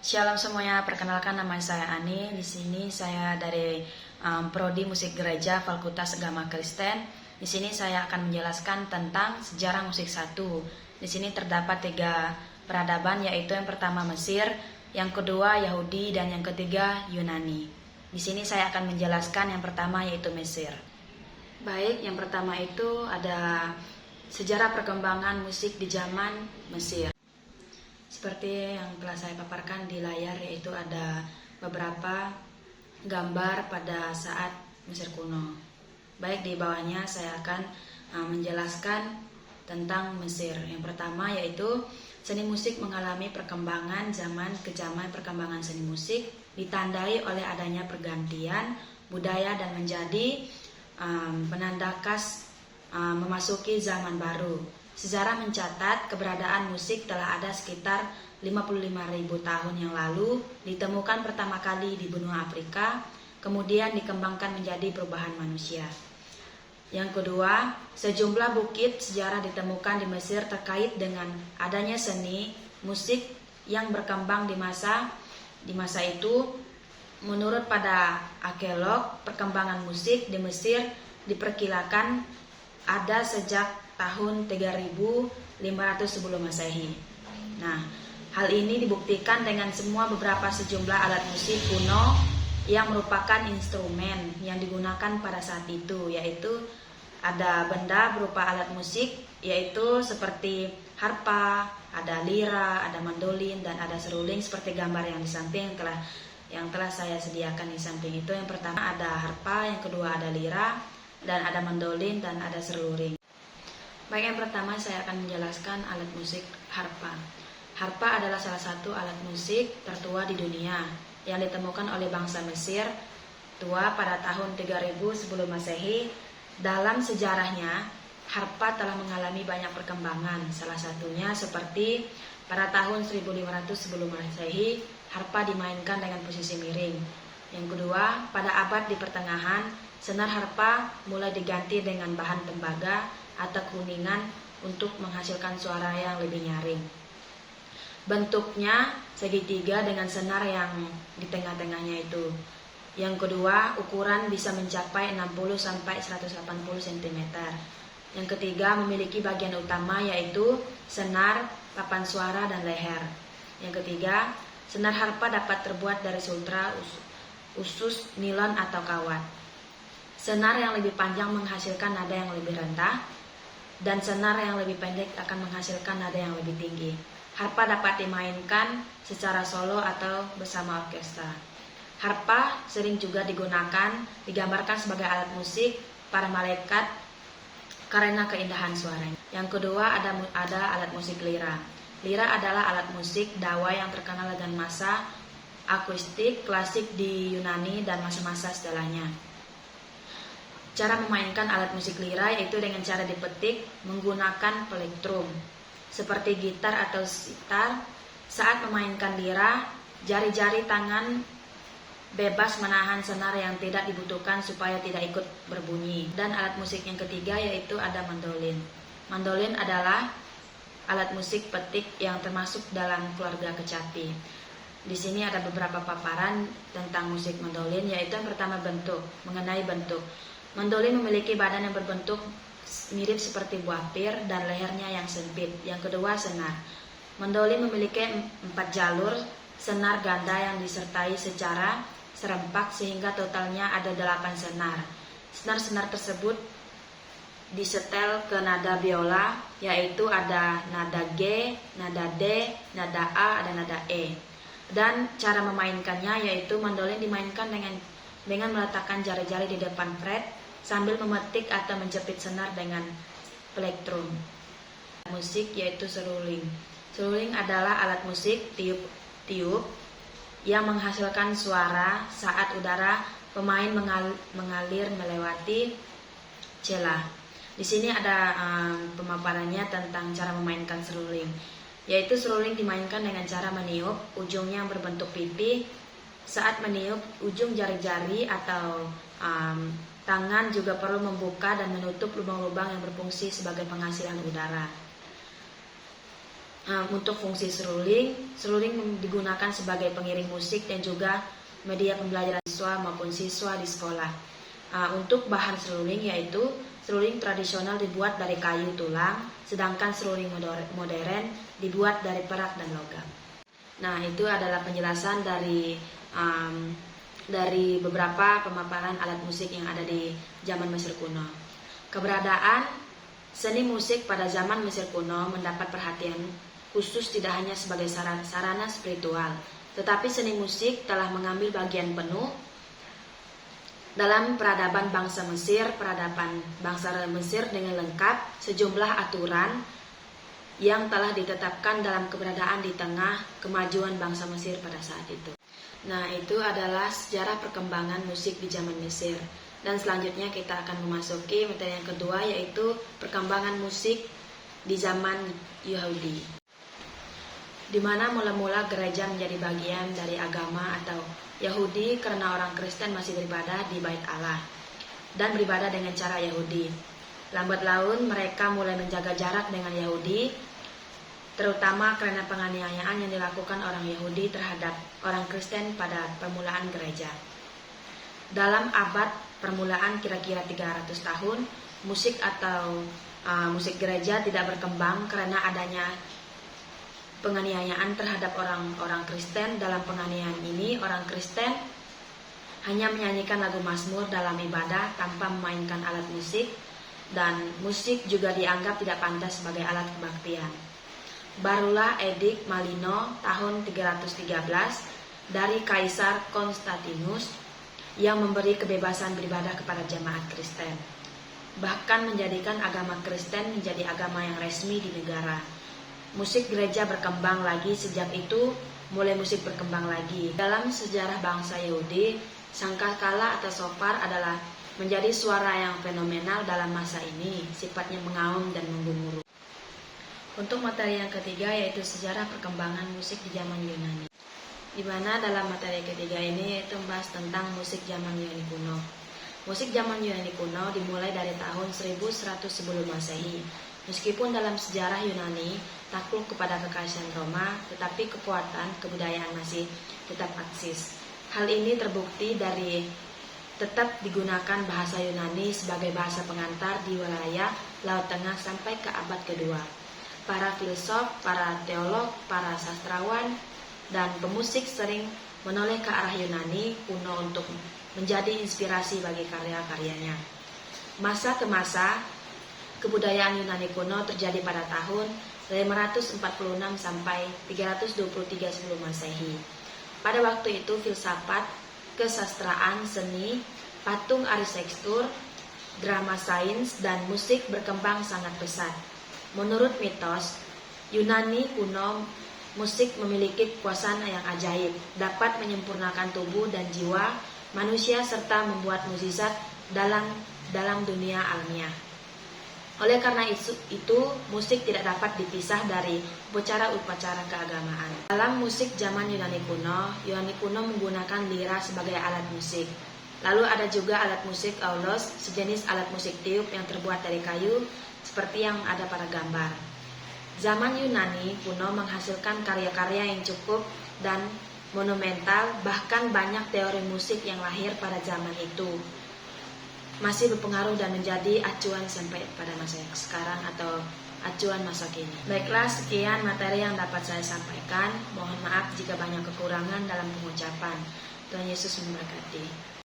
Shalom semuanya, perkenalkan nama saya Ani. Di sini saya dari Prodi Musik Gereja Fakultas Agama Kristen. Di sini saya akan menjelaskan tentang sejarah musik satu. Di sini terdapat 3 peradaban, yaitu yang pertama Mesir, yang kedua Yahudi, dan yang ketiga Yunani. Di sini saya akan menjelaskan yang pertama yaitu Mesir. Baik, yang pertama itu ada sejarah perkembangan musik di zaman Mesir. Seperti yang telah saya paparkan di layar, yaitu ada beberapa gambar pada saat Mesir kuno. Baik, di bawahnya saya akan menjelaskan tentang Mesir. Yang pertama yaitu seni musik mengalami perkembangan zaman ke zaman. Perkembangan seni musik ditandai oleh adanya pergantian budaya dan menjadi penanda khas memasuki zaman baru. Sejarah mencatat keberadaan musik telah ada sekitar 55.000 tahun yang lalu, ditemukan pertama kali di benua Afrika, kemudian dikembangkan menjadi perubahan manusia. Yang kedua, sejumlah bukit sejarah ditemukan di Mesir terkait dengan adanya seni musik yang berkembang di masa itu. Menurut pada arkeolog, perkembangan musik di Mesir diperkirakan ada sejak tahun 3500 sebelum Masehi. Nah, hal ini dibuktikan dengan beberapa sejumlah alat musik kuno yang merupakan instrumen yang digunakan pada saat itu, yaitu ada benda berupa alat musik, yaitu seperti harpa, ada lira, ada mandolin, dan ada seruling seperti gambar yang di samping yang telah saya sediakan di samping itu. Yang pertama ada harpa, yang kedua ada lira, dan ada mandolin, dan ada seruling. Baik, yang pertama saya akan menjelaskan alat musik harpa. Harpa adalah salah satu alat musik tertua di dunia yang ditemukan oleh bangsa Mesir tua pada tahun 3000 sebelum Masehi. Dalam sejarahnya, harpa telah mengalami banyak perkembangan. Salah satunya seperti pada tahun 1500 sebelum Masehi, harpa dimainkan dengan posisi miring. Yang kedua, pada abad di pertengahan, senar harpa mulai diganti dengan bahan tembaga atau kuningan untuk menghasilkan suara yang lebih nyaring. Bentuknya segitiga dengan senar yang di tengah-tengahnya itu. Yang kedua, ukuran bisa mencapai 60 sampai 180 cm. Yang ketiga, memiliki bagian utama yaitu senar, papan suara, dan leher. Yang ketiga, senar harpa dapat terbuat dari sutra, usus, nilon, atau kawat. Senar yang lebih panjang menghasilkan nada yang lebih rendah, dan senar yang lebih pendek akan menghasilkan nada yang lebih tinggi. Harpa dapat dimainkan secara solo atau bersama orkestra. Harpa sering juga digambarkan sebagai alat musik para malaikat karena keindahan suaranya. Yang kedua ada alat musik lira. Lira adalah alat musik dawa yang terkenal dengan masa akustik klasik di Yunani dan masa-masa setelahnya. Cara memainkan alat musik lira yaitu dengan cara dipetik menggunakan plektrum. Seperti gitar atau sitar, saat memainkan lira, jari-jari tangan bebas menahan senar yang tidak dibutuhkan supaya tidak ikut berbunyi. Dan alat musik yang ketiga yaitu ada mandolin. Mandolin adalah alat musik petik yang termasuk dalam keluarga kecapi. Di sini ada beberapa paparan tentang musik mandolin, yaitu yang pertama mengenai bentuk. Mandolin memiliki badan yang berbentuk mirip seperti buah pir dan lehernya yang sempit. Yang kedua, senar. Mandolin memiliki 4 jalur senar ganda yang disertai secara serempak sehingga totalnya ada 8 senar. Senar-senar tersebut disetel ke nada biola, yaitu ada nada G, nada D, nada A, dan nada E. Dan cara memainkannya yaitu mandolin dimainkan dengan meletakkan jari-jari di depan fret sambil memetik atau menjepit senar dengan plektrum. Musik yaitu seruling. Seruling adalah alat musik tiup yang menghasilkan suara saat udara pemain mengalir melewati celah. Di sini ada pemaparannya tentang cara memainkan seruling. Yaitu seruling dimainkan dengan cara meniup, ujungnya yang berbentuk pipi. Saat meniup, ujung jari-jari atau tangan juga perlu membuka dan menutup lubang-lubang yang berfungsi sebagai penghasilan udara. Untuk fungsi seruling digunakan sebagai pengiring musik dan juga media pembelajaran siswa maupun siswa di sekolah. Untuk bahan seruling yaitu seruling tradisional dibuat dari kayu tulang, sedangkan seruling modern dibuat dari perak dan logam. Nah, itu adalah penjelasan dari beberapa pemaparan alat musik yang ada di zaman Mesir kuno. Keberadaan seni musik pada zaman Mesir kuno mendapat perhatian khusus tidak hanya sebagai sarana spiritual, tetapi seni musik telah mengambil bagian penuh dalam peradaban bangsa Mesir. Peradaban bangsa Mesir dengan lengkap sejumlah aturan yang telah ditetapkan dalam keberadaan di tengah kemajuan bangsa Mesir pada saat itu. Nah, itu adalah sejarah perkembangan musik di zaman Mesir. Dan selanjutnya kita akan memasuki materi yang kedua, yaitu perkembangan musik di zaman Yahudi, di mana mula-mula gereja menjadi bagian dari agama atau Yahudi karena orang Kristen masih beribadah di Bait Allah dan beribadah dengan cara Yahudi. Lambat laun mereka mulai menjaga jarak dengan Yahudi, terutama karena penganiayaan yang dilakukan orang Yahudi terhadap orang Kristen pada permulaan gereja. Dalam abad permulaan kira-kira 300 tahun, musik atau musik gereja tidak berkembang karena adanya penganiayaan terhadap orang-orang Kristen. Dalam penganiayaan ini, orang Kristen hanya menyanyikan lagu Mazmur dalam ibadah tanpa memainkan alat musik, dan musik juga dianggap tidak pantas sebagai alat kebaktian. Barulah edik Malino tahun 313 dari Kaisar Konstantinus yang memberi kebebasan beribadah kepada jemaat Kristen, bahkan menjadikan agama Kristen menjadi agama yang resmi di negara. Musik gereja berkembang lagi. Sejak itu mulai musik berkembang lagi. Dalam sejarah bangsa Yahudi, sangkakala atau shofar adalah menjadi suara yang fenomenal dalam masa ini, sifatnya mengaum dan menggemuruh. Untuk materi yang ketiga yaitu sejarah perkembangan musik di zaman Yunani, di mana dalam materi ketiga ini yaitu membahas tentang musik zaman Yunani kuno. Musik zaman Yunani kuno dimulai dari tahun 1100 sebelum Masehi. Meskipun dalam sejarah Yunani takluk kepada kekaisaran Roma, tetapi kekuatan kebudayaan masih tetap eksis. Hal ini terbukti dari tetap digunakan bahasa Yunani sebagai bahasa pengantar di wilayah Laut Tengah sampai ke abad kedua. Para filsuf, para teolog, para sastrawan, dan pemusik sering menoleh ke arah Yunani kuno untuk menjadi inspirasi bagi karya-karyanya. Masa ke masa, kebudayaan Yunani kuno terjadi pada tahun 546 sampai 323 sebelum Masehi. Pada waktu itu filsafat, kesastraan, seni, patung arsitektur, drama sains, dan musik berkembang sangat pesat. Menurut mitos, Yunani kuno musik memiliki kekuasaan yang ajaib, dapat menyempurnakan tubuh dan jiwa manusia serta membuat mukjizat dalam dunia alamiah. Oleh karena itu, musik tidak dapat dipisah dari upacara-upacara keagamaan. Dalam musik zaman Yunani kuno menggunakan lira sebagai alat musik. Lalu ada juga alat musik aulos, sejenis alat musik tiup yang terbuat dari kayu, seperti yang ada pada gambar. Zaman Yunani kuno menghasilkan karya-karya yang cukup dan monumental, bahkan banyak teori musik yang lahir pada zaman itu masih berpengaruh dan menjadi acuan sampai pada masa sekarang atau acuan masa kini. Baiklah, sekian materi yang dapat saya sampaikan. Mohon maaf jika banyak kekurangan dalam pengucapan. Tuhan Yesus memberkati.